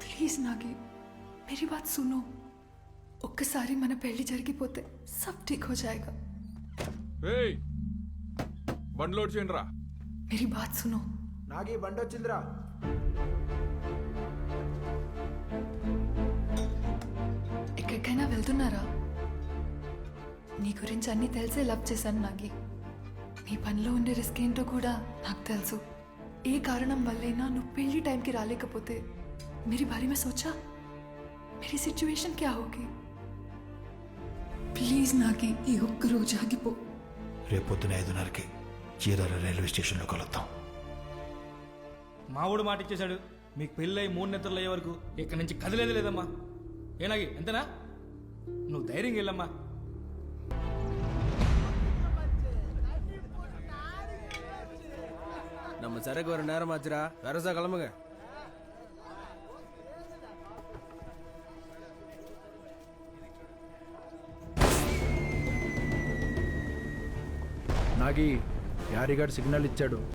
Please Nagi मेरी बात सुनो ఒక్కసారి మన పెళ్లి జరిగిపోతే सब ठीक हो जाएगा ఏయ్ బండి లోడ్ చేయండి రా मेरी बात सुनो నాగి బండి వచ్చిందిరా. ఎక్కడికైనా వెళ్తున్నారా? నీ గురించి అన్నీ తెలిసే లవ్ చేశాను నాగి. నీ పనిలో ఉండే రిస్క్ ఏంటో కూడా నాకు తెలుసు. ఏ కారణం వల్లైనా నువ్వు పెళ్లి టైంకి రాలేకపోతే मेरी बारे में सोचा मेरी सिचुएशन क्या होगी? ప్లీజ్ నాగి ఈ ఒక్క రోజు ఆగిపో. రేపొద్దున 5:30కి చీరాల రైల్వే స్టేషన్లో కలుద్దాం. మావుడు మాట ఇచ్చేశాడు. మీకు పెళ్ళై 3 నెలలు అయ్యే వరకు ఇక్కడి నుంచి కదిలేదు లేదమ్మా. ఏనాగి ఎంతనా? నువ్వు ధైర్యంగా వెళ్ళమ్మా. நம்ம சரக்கு வர நேரம் ஆச்சுரா, வரசா கிளம்புங்க. నాగి యారిగాడు సిగ్నల్ ఇచ్చాడు.